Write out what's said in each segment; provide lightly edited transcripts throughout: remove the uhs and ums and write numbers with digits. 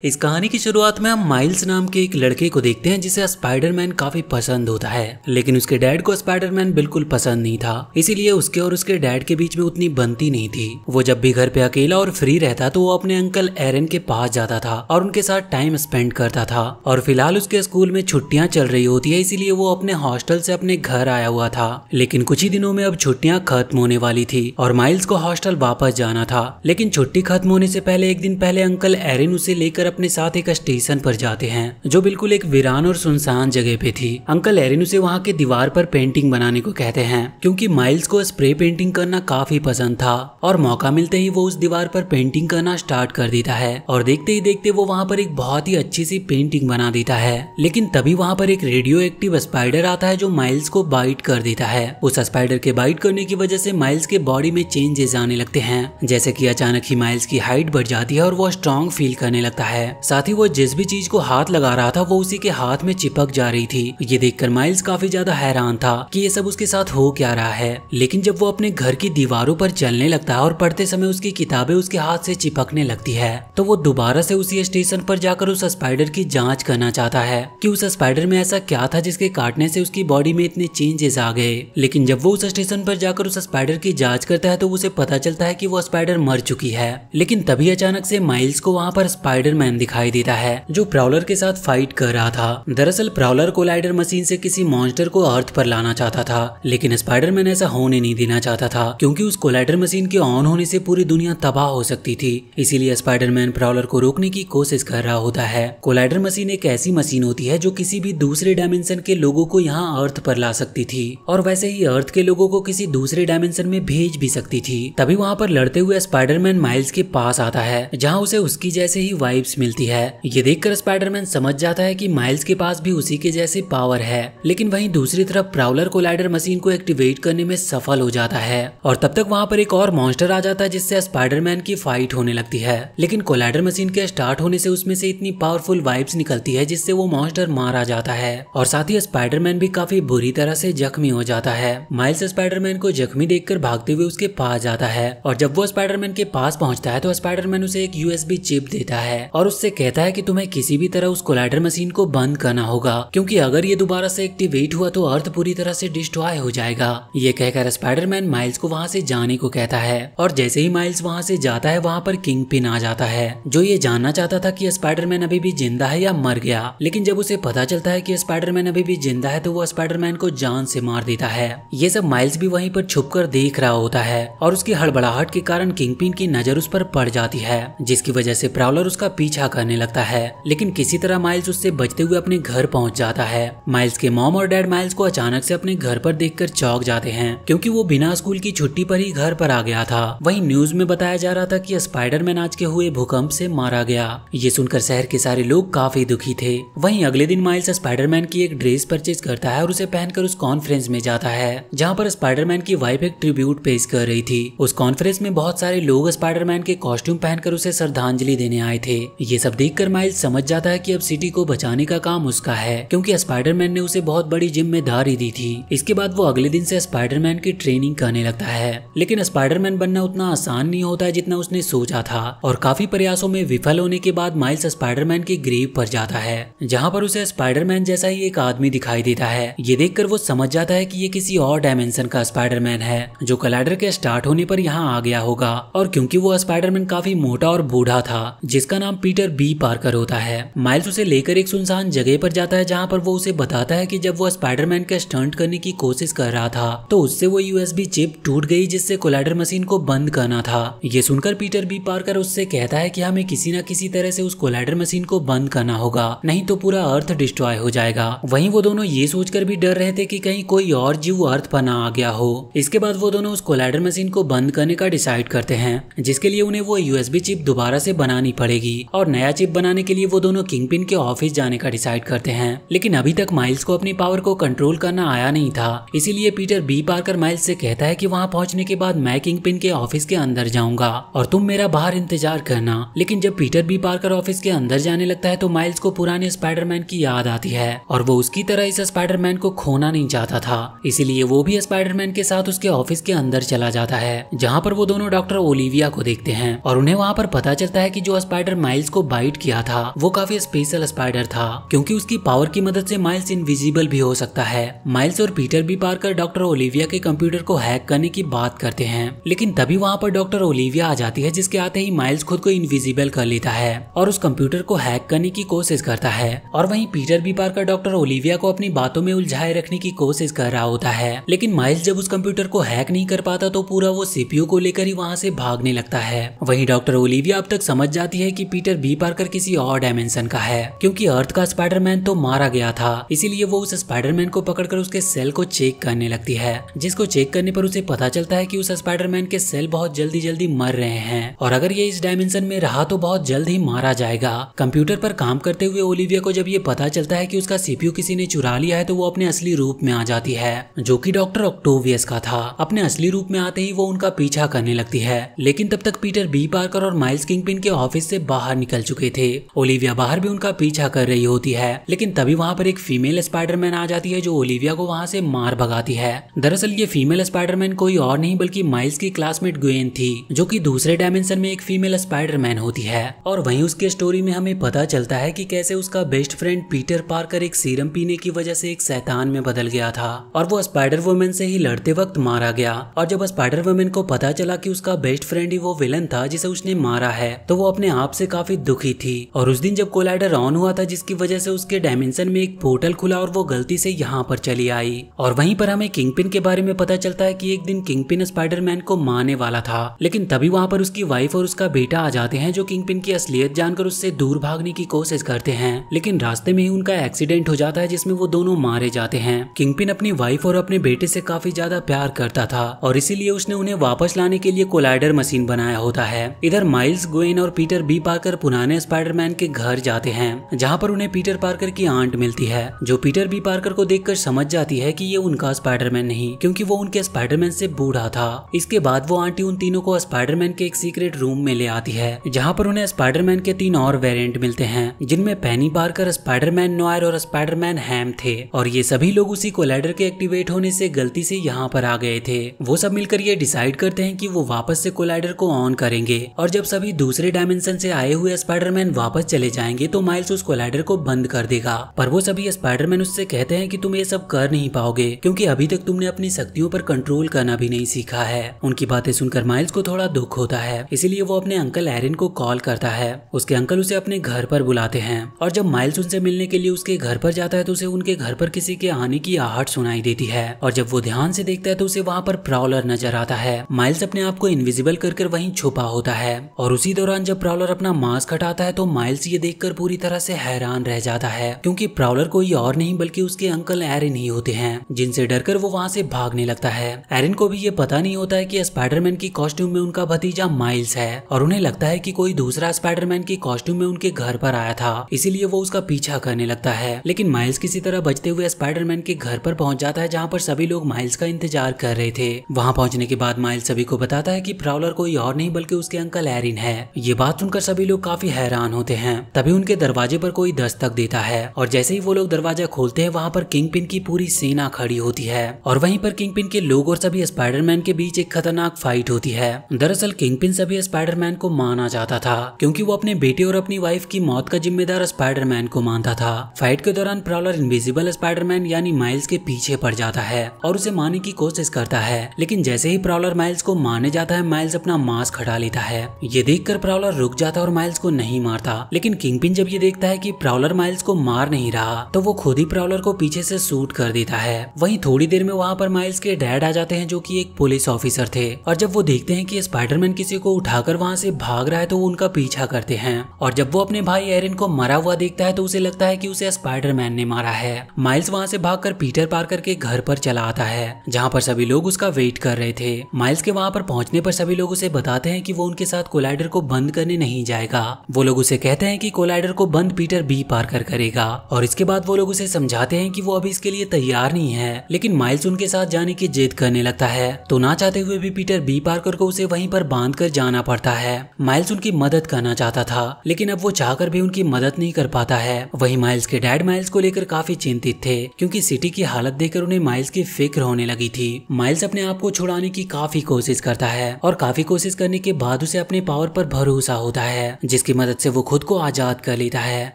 इस कहानी की शुरुआत में हम माइल्स नाम के एक लड़के को देखते हैं जिसे स्पाइडरमैन काफी पसंद होता है, लेकिन उसके डैड को स्पाइडरमैन बिल्कुल पसंद नहीं था। इसीलिए उसके और उसके डैड के बीच में उतनी बनती नहीं थी। वो जब भी घर पे अकेला और फ्री रहता तो वो अपने अंकल एरन के पास जाता था और उनके साथ टाइम स्पेंड करता था। और फिलहाल उसके स्कूल में छुट्टियां चल रही होती है, इसीलिए वो अपने हॉस्टल से अपने घर आया हुआ था। लेकिन कुछ ही दिनों में अब छुट्टियां खत्म होने वाली थी और माइल्स को हॉस्टल वापस जाना था। लेकिन छुट्टी खत्म होने से पहले एक दिन पहले अंकल एरन उसे लेकर अपने साथ एक स्टेशन पर जाते हैं जो बिल्कुल एक वीरान और सुनसान जगह पे थी। अंकल एरन उसे वहाँ के दीवार पर पेंटिंग बनाने को कहते हैं क्योंकि माइल्स को स्प्रे पेंटिंग करना काफी पसंद था और मौका मिलते ही वो उस दीवार पर पेंटिंग करना स्टार्ट कर देता है और देखते ही देखते वो वहाँ पर एक बहुत ही अच्छी सी पेंटिंग बना देता है। लेकिन तभी वहाँ पर एक रेडियो एक्टिव स्पाइडर आता है जो माइल्स को बाइट कर देता है। उस स्पाइडर के बाइट करने की वजह से माइल्स के बॉडी में चेंजेस आने लगते हैं, जैसे कि अचानक ही माइल्स की हाइट बढ़ जाती है और वो स्ट्रॉन्ग फील करने लगता है। साथ ही वो जिस भी चीज को हाथ लगा रहा था वो उसी के हाथ में चिपक जा रही थी। ये देखकर माइल्स काफी ज्यादा हैरान था कि ये सब उसके साथ हो क्या रहा है। लेकिन जब वो अपने घर की दीवारों पर चलने लगता है और पढ़ते समय उसकी किताबें उसके हाथ से चिपकने लगती है तो वो दोबारा से उसी स्टेशन पर जाकर उस स्पाइडर की जांच करना चाहता है कि उस स्पाइडर में ऐसा क्या था जिसके काटने से उसकी बॉडी में इतने चेंजेस आ गए। लेकिन जब वो उस स्टेशन पर जाकर उस स्पाइडर की जांच करता है तो उसे पता चलता है कि वो स्पाइडर मर चुकी है। लेकिन तभी अचानक से माइल्स को वहाँ पर स्पाइडरमैन दिखाई देता है जो प्राउलर के साथ फाइट कर रहा था। दरअसल प्राउलर कोलाइडर मशीन से किसी मॉन्स्टर को अर्थ पर लाना चाहता था, लेकिन स्पाइडरमैन ऐसा होने नहीं देना चाहता था क्योंकि उस कोलाइडर मशीन के ऑन होने से पूरी दुनिया तबाह हो सकती थी। इसीलिए स्पाइडरमैन प्राउलर को रोकने की कोशिश कर रहा होता है। कोलाइडर मशीन एक ऐसी मशीन होती है जो किसी भी दूसरे डायमेंशन के लोगों को यहाँ अर्थ पर ला सकती थी और वैसे ही अर्थ के लोगों को किसी दूसरे डायमेंशन में भेज भी सकती थी। तभी वहाँ पर लड़ते हुए स्पाइडरमैन माइल्स के पास आता है जहाँ उसे उसकी जैसे ही वाइब्स मिलती है। ये देखकर स्पाइडरमैन समझ जाता है कि माइल्स के पास भी उसी के जैसे पावर है। लेकिन वहीं दूसरी तरफ प्राउलर कोलाइडर मशीन को एक्टिवेट करने में सफल हो जाता है और तब तक वहाँ पर एक और मॉन्स्टर आ जाता है जिससे स्पाइडरमैन की फाइट होने लगती है। लेकिन कोलाइडर मशीन के स्टार्ट होने से उसमें से इतनी पावरफुल वाइब्स निकलती है जिससे वो मॉन्स्टर मारा जाता है और साथ ही स्पाइडरमैन भी काफी बुरी तरह से जख्मी हो जाता है। माइल्स स्पाइडरमैन को जख्मी देखकर भागते हुए उसके पास जाता है और जब वो स्पाइडरमैन के पास पहुंचता है तो स्पाइडरमैन उसे एक यूएसबी चिप देता है और उससे कहता है कि तुम्हें किसी भी तरह उस कोलाइडर मशीन को बंद करना होगा क्योंकि अगर ये दोबारा से एक्टिवेट हुआ तो अर्थ पूरी तरह से डिस्ट्रॉय हो जाएगा। ये कहकर स्पाइडरमैन माइल्स को वहाँ से जाने को कहता है और जैसे ही माइल्स वहाँ से जाता है वहाँ पर किंगपिन आ जाता है जो ये जानना चाहता था कि स्पाइडरमैन अभी भी जिंदा है या मर गया। लेकिन जब उसे पता चलता है कि स्पाइडरमैन अभी भी जिंदा है तो वो स्पाइडरमैन को जान से मार देता है। ये सब माइल्स भी वहीं पर छुपकर देख रहा होता है और उसकी हड़बड़ाहट के कारण किंगपिन की नजर उस पर पड़ जाती है जिसकी वजह से प्राउलर उसका पीछा करने लगता है। लेकिन किसी तरह माइल्स उससे बचते हुए अपने घर पहुंच जाता है। माइल्स के मॉम और डैड माइल्स को अचानक से अपने घर पर देखकर चौंक जाते हैं क्योंकि वो बिना स्कूल की छुट्टी पर ही घर पर आ गया था। वहीं न्यूज में बताया जा रहा था कि स्पाइडरमैन आज के हुए भूकंप से मारा गया। ये सुनकर शहर के सारे लोग काफी दुखी थे। वहीं अगले दिन माइल्स स्पाइडरमैन की एक ड्रेस परचेज करता है और उसे पहनकर उस कॉन्फ्रेंस में जाता है जहाँ पर स्पाइडरमैन की वाइफ एक ट्रिब्यूट पेश कर रही थी। उस कॉन्फ्रेंस में बहुत सारे लोग स्पाइडरमैन के कॉस्ट्यूम पहनकर उसे श्रद्धांजलि देने आए थे। ये सब देखकर माइल्स समझ जाता है कि अब सिटी को बचाने का काम उसका है क्योंकि स्पाइडरमैन ने उसे बहुत बड़ी जिम्मेदारी दी थी। इसके बाद वो अगले दिन से स्पाइडरमैन की ट्रेनिंग करने लगता है। लेकिन स्पाइडरमैन बनना उतना आसान नहीं होता है जितना उसने सोचा था और काफी प्रयासों में विफल होने के बाद माइल्स स्पाइडरमैन की ग्रेव पर जाता है जहाँ पर उसे स्पाइडरमैन जैसा ही एक आदमी दिखाई देता है। ये देखकर वो समझ जाता है कि ये किसी और डायमेंशन का स्पाइडरमैन है जो कोलाइडर के स्टार्ट होने पर यहाँ आ गया होगा। और क्योंकि वो स्पाइडरमैन काफी मोटा और बूढ़ा था जिसका नाम पीटर बी पार्कर होता है, माइल्स उसे लेकर एक सुनसान जगह पर जाता है जहाँ पर वो उसे बताता है कि जब वो स्पाइडरमैन का स्टंट करने की कोशिश कर रहा था तो उससे वो यूएसबी चिप टूट गई जिससे कोलाइडर मशीन को बंद करना था। ये सुनकर पीटर बी पार्कर उससे कहता है कि हमें किसी न किसी तरह से उस कोलाइडर मशीन को बंद करना होगा, नहीं तो पूरा अर्थ डिस्ट्रॉय हो जाएगा। वहीं वो दोनों ये सोचकर भी डर रहे थे कि कहीं कोई और जीव अर्थ पर ना आ गया हो। इसके बाद वो दोनों उस कोलाइडर मशीन को बंद करने का डिसाइड करते हैं जिसके लिए उन्हें वो यूएसबी चिप दोबारा से बनानी पड़ेगी और नया चिप बनाने के लिए वो दोनों किंगपिन के ऑफिस जाने का डिसाइड करते हैं। लेकिन अभी तक माइल्स को अपनी पावर को कंट्रोल करना आया नहीं था, इसीलिए पीटर बी पार्कर माइल्स से कहता है कि वहां पहुंचने के बाद मैं किंगपिन के ऑफिस के अंदर जाऊंगा और तुम मेरा बाहर इंतजार करना। लेकिन जब पीटर बी पार्कर ऑफिस के अंदर जाने लगता है तो माइल्स को पुराने स्पाइडरमैन की याद आती है और वो उसकी तरह इस स्पाइडरमैन को खोना नहीं चाहता था, इसीलिए वो भी स्पाइडरमैन के साथ उसके ऑफिस के अंदर चला जाता है जहाँ पर वो दोनों डॉक्टर ओलिविया को देखते हैं और उन्हें वहाँ पर पता चलता है कि जो स्पाइडर माइल्स माइल्स को बाइट किया था वो काफी स्पेशल स्पाइडर था, क्योंकि उसकी पावर की मदद से माइल्स इनविजिबल भी हो सकता है। माइल्स और Peter B Parker doctor Olivia के कंप्यूटर को हैक करने की बात करते हैं, लेकिन तभी वहाँ पर डॉक्टर ओलिविया आ जाती है, जिसके आते ही माइल्स खुद को इनविजिबल कर लेता है और उस कंप्यूटर को हैक करने की कोशिश करता है। और वहीं Peter B Parker doctor Olivia को अपनी बातों में उलझाए रखने की कोशिश कर रहा होता है, लेकिन माइल्स जब उस कंप्यूटर को हैक नहीं कर पाता तो पूरा वो सीपीयू को लेकर ही वहाँ से भागने लगता है। वहीं डॉक्टर ओलिविया अब तक समझ जाती है कि पीटर बी पार्कर किसी और डायमेंशन का है, क्योंकि अर्थ का स्पाइडरमैन तो मारा गया था, इसीलिए वो उस स्पाइडरमैन को पकड़कर उसके सेल को चेक करने लगती है, जिसको चेक करने पर उसे पता चलता है कि उस स्पाइडरमैन के सेल बहुत जल्दी मर रहे हैं और अगर ये इस डायमेंशन में रहा तो बहुत जल्द ही मारा जाएगा। कंप्यूटर पर काम करते हुए ओलिविया को जब ये पता चलता है कि उसका सीपीयू किसी ने चुरा लिया है तो वो अपने असली रूप में आ जाती है, जो कि डॉक्टर ऑक्टोवियस का था। अपने असली रूप में आते ही वो उनका पीछा करने लगती है, लेकिन तब तक पीटर बी पार्कर और माइल्स किंगपिन के ऑफिस से बाहर निकल चुके थे। ओलिविया बाहर भी उनका पीछा कर रही होती है, लेकिन तभी वहाँ पर एक फीमेल स्पाइडरमैन आ जाती है जो ओलिविया को वहाँ से मार भगाती है। दरअसल ये फीमेल स्पाइडरमैन कोई और नहीं बल्कि माइल्स की क्लासमेट ग्वेन थी, जो कि दूसरे डायमेंशन में एक फीमेल स्पाइडरमैन होती है। और वहीं उसके स्टोरी में हमें पता चलता है कि कैसे उसका बेस्ट फ्रेंड पीटर पार्कर एक सीरम पीने की वजह से एक शैतान में बदल गया था और वो स्पाइडर वुमन से ही लड़ते वक्त मारा गया। और जब स्पाइडर वुमन को पता चला कि उसका बेस्ट फ्रेंड ही वो विलन था जिसे उसने मारा है, तो वो अपने आप से काफी दुखी थी। और उस दिन जब कोलाइडर ऑन हुआ था, जिसकी वजह से उसके डायमेंशन में एक पोर्टल खुला और वो गलती से यहाँ पर चली आई। और वहीं पर हमें किंगपिन के बारे में पता चलता है कि एक दिन किंगपिन स्पाइडरमैन को मारने वाला था, लेकिन तभी वहाँ पर उसकी वाइफ और उसका बेटा आ जाते हैं, जो किंगपिन की असलियत जानकर उससे दूर भागने की कोशिश करते हैं, लेकिन रास्ते में ही उनका एक्सीडेंट हो जाता है जिसमें वो दोनों मारे जाते हैं। किंगपिन अपनी वाइफ और अपने बेटे से काफी ज्यादा प्यार करता था और इसीलिए उसने उन्हें वापस लाने के लिए कोलाइडर मशीन बनाया होता है। इधर माइल्स, ग्वेन और पीटर बी पार्कर पुराने स्पाइडरमैन के घर जाते हैं, जहाँ पर उन्हें पीटर पार्कर की आंट मिलती है, जो पीटर बी पार्कर को देखकर समझ जाती है कि ये उनका स्पाइडरमैन नहीं, क्योंकि वो उनके स्पाइडरमैन से बूढ़ा था। इसके बाद वो आंटी उन तीनों को स्पाइडरमैन के एक सीक्रेट रूम में ले आती है, जहाँ पर उन्हें स्पाइडरमैन के 3 और वेरिएंट मिलते हैं, जिनमें पेनी पार्कर, स्पाइडरमैन नोयर और स्पाइडरमैन हैम थे। और ये सभी लोग उसी कोलाइडर के एक्टिवेट होने से गलती से यहाँ पर आ गए थे। वो सब मिलकर ये डिसाइड करते हैं कि वो वापस से कोलाइडर को ऑन करेंगे और जब सभी दूसरे डायमेंशन से आए हुए स्पाइडरमैन वापस चले जाएंगे तो माइल्स उस कोलाइडर को बंद कर देगा। पर वो सभी स्पाइडरमैन उससे कहते हैं कि तुम ये सब कर नहीं पाओगे, क्योंकि अभी तक तुमने अपनी शक्तियों पर कंट्रोल करना भी नहीं सीखा है। उनकी बातें सुनकर माइल्स को थोड़ा दुख होता है, इसीलिए वो अपने अंकल एरिन को कॉल करता है। उसके अंकल उसे अपने घर पर बुलाते हैं और जब माइल्स उनसे मिलने के लिए उसके घर पर जाता है तो उसे उनके घर पर किसी के आने की आहट सुनाई देती है और जब वो ध्यान से देखता है तो उसे वहाँ पर प्रॉलर नजर आता है। माइल्स अपने आप को इनविजिबल कर वहीं छुपा होता है और उसी दौरान जब प्रॉलर अपना मास्क हटाता है तो माइल्स ये देखकर पूरी तरह से हैरान रह जाता है, क्योंकि प्रॉलर कोई और नहीं बल्कि उसके अंकल एरिन ही होते हैं, जिनसे डरकर वो वहाँ से भागने लगता है। एरिन को भी ये पता नहीं होता है कि स्पाइडरमैन की कॉस्ट्यूम में उनका भतीजा माइल्स है और उन्हें लगता है कि कोई दूसरा स्पाइडरमैन की कॉस्ट्यूम में उनके घर पर आया था, इसीलिए वो उसका पीछा करने लगता है। लेकिन माइल्स किसी तरह बचते हुए स्पाइडरमैन के घर पर पहुंच जाता है, जहाँ पर सभी लोग माइल्स का इंतजार कर रहे थे। वहाँ पहुंचने के बाद माइल्स सभी को बताता है कि प्रॉलर कोई और नहीं बल्कि उसके अंकल एरिन है। ये बात सुनकर सभी लोग काफी हैरान होते हैं। तभी उनके दरवाजे पर कोई दस्तक देता है और जैसे ही वो लोग दरवाजा खोलते हैं वहाँ पर किंगपिन की पूरी सेना खड़ी होती है और वहीं पर किंगपिन के लोग और सभी स्पाइडरमैन के बीच एक खतरनाक फाइट होती है। दरअसल किंगपिन सभी स्पाइडरमैन को मारना चाहता था, क्योंकि वो अपने बेटे और अपनी वाइफ की मौत का जिम्मेदार स्पाइडरमैन को मानता था। फाइट के दौरान प्रॉलर इनविजिबल स्पाइडरमैन यानी माइल्स के पीछे पड़ जाता है और उसे मारने की कोशिश करता है, लेकिन जैसे ही प्रॉलर माइल्स को मारने जाता है माइल्स अपना मास्क हटा लेता है। ये देखकर प्रॉलर रुक जाता है और माइल्स को नहीं मारता, लेकिन किंगपिन जब ये देखता है कि प्रॉलर माइल्स को मार नहीं रहा तो वो खुद ही प्रॉलर को पीछे से शूट कर देता है। वहीं थोड़ी देर में वहाँ पर माइल्स के डैड आ जाते हैं, जो कि एक पुलिस ऑफिसर थे, और जब वो देखते हैं कि स्पाइडरमैन किसी को उठाकर वहाँ से भाग रहा है तो वो उनका पीछा करते हैं और जब वो अपने भाई एरिन को मरा हुआ देखता है तो उसे लगता है कि उसे स्पाइडरमैन ने मारा है। माइल्स वहाँ से भागकर पीटर पार्कर के घर पर चला आता है, जहाँ पर सभी लोग उसका वेट कर रहे थे। माइल्स के वहाँ पर पहुँचने पर सभी लोग उसे बताते हैं कि वो उनके साथ कोलाइडर को बंद करने नहीं जाएगा। वो लोग उसे कहते हैं कि कोलाइडर को बंद पीटर बी पार्कर करेगा और इसके बाद वो लोग उसे समझाते हैं कि वो अभी इसके लिए तैयार नहीं है, लेकिन माइल्स उनके साथ जाने की जिद करने लगता है तो ना चाहते हुए भी पीटर बी पार्कर को उसे वहीं पर बांध कर जाना पड़ता है। माइल्स उनकी मदद करना चाहता था, लेकिन अब वो चाहकर भी उनकी मदद नहीं कर पाता है। वहीं माइल्स के डैड माइल्स को लेकर काफी चिंतित थे, क्योंकि सिटी की हालत देखकर उन्हें माइल्स की फिक्र होने लगी थी। माइल्स अपने आप को छुड़ाने की काफी कोशिश करता है और काफी कोशिश करने के बाद उसे अपने पावर पर भरोसा होता है, जिसकी मदद से वो खुद को आजाद कर लेता है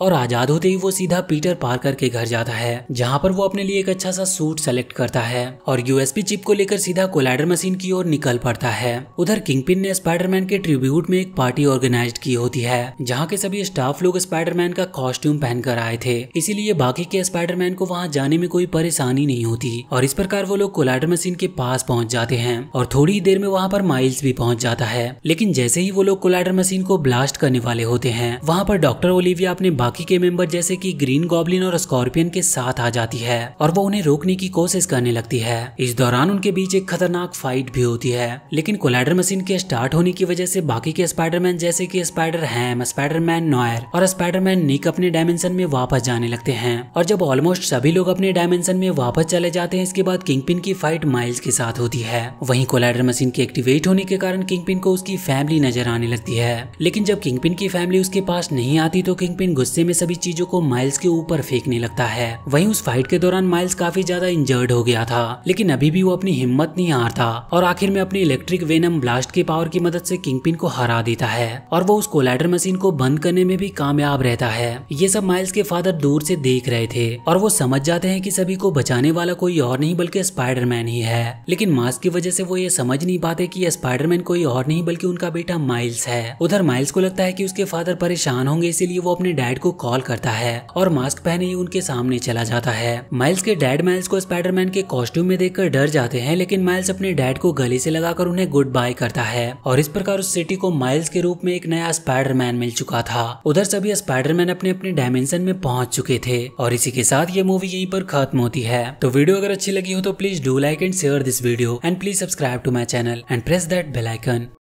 और आजाद होते ही वो सीधा पीटर पार्कर के घर जाता है, जहाँ पर वो अपने लिए एक अच्छा सा सूट सेलेक्ट करता है और यूएसबी चिप को लेकर सीधा कोलाइडर मशीन की ओर निकल पड़ता है। उधर किंगपिन ने स्पाइडरमैन के ट्रिब्यूट में एक पार्टी ऑर्गेनाइज की होती है, जहाँ के सभी स्टाफ लोग स्पाइडरमैन का कॉस्ट्यूम पहनकर आए थे, इसीलिए बाकी के स्पाइडरमैन को वहाँ जाने में कोई परेशानी नहीं होती और इस प्रकार वो लोग कोलाइडर मशीन के पास पहुंच जाते हैं और थोड़ी ही देर में वहाँ पर माइल्स भी पहुंच जाता है। लेकिन जैसे ही वो लोग कोलाइडर मशीन को ब्लास्ट करने वाले होते हैं, वहाँ पर डॉक्टर ओलिविया अपने बाकी के मेंबर जैसे कि ग्रीन गॉब्लिन और स्कॉर्पियन के साथ आ जाती है और वो उन्हें रोकने की कोशिश करने लगती है। इस दौरान उनके बीच एक खतरनाक फाइट भी होती है, लेकिन कोलाइडर मशीन के स्टार्ट होने की वजह से बाकी के स्पाइडरमैन जैसे कि स्पाइडर हैम, स्पाइडरमैन नॉयर और स्पाइडरमैन निक अपने डायमेंशन में वापस जाने लगते हैं और जब ऑलमोस्ट सभी लोग अपने डायमेंशन में वापस चले जाते हैं, इसके बाद किंगपिन की फाइट माइल्स के साथ होती है। वहीं कोलाइडर मशीन के एक्टिवेट होने के कारण किंगपिन को उसकी फैमिली नजर आने लगती है, लेकिन जब किंगपिन की फैमिली उसके पास नहीं आती तो किंगपिन गुस्से में सभी चीजों को माइल्स के ऊपर फेंकने लगता है। वहीं उस फाइट के दौरान माइल्स काफी ज्यादा इंजर्ड हो गया था, लेकिन अभी भी वो अपनी हिम्मत नहीं हारता और आखिर में अपनी इलेक्ट्रिक वेनम ब्लास्ट के पावर की मदद से किंगपिन को हरा देता है और वो उस कोलाइडर मशीन को बंद करने में भी कामयाब रहता है। ये सब माइल्स के फादर दूर से देख रहे थे और वो समझ जाते हैं कि सभी को बचाने वाला कोई और नहीं बल्कि स्पाइडरमैन ही है, लेकिन मास्क की वजह से वो ये समझ नहीं पाते कि ये स्पाइडरमैन कोई और नहीं बल्कि उनका बेटा माइल्स है। उधर माइल्स को लगता है कि उसके फादर परेशान होंगे, इसीलिए वो अपने डैड को कॉल करता है और मास्क पहने ही उनके सामने चला जाता है। माइल्स के डैड माइल्स को स्पाइडरमैन के कॉस्ट्यूम में देखकर डर जाते हैं, लेकिन माइल्स अपने डैड को गले से लगाकर उन्हें गुड बाय करता है और इस प्रकार उस सिटी को माइल्स के रूप में एक नया स्पाइडरमैन मिल चुका था। उधर सभी स्पाइडरमैन अपने अपने डायमेंशन में पहुंच चुके थे और इसी के साथ ये मूवी यहीं पर खत्म होती है। तो वीडियो अगर अच्छी लगी हो तो please do like and share this video and please subscribe to my channel and press that bell icon.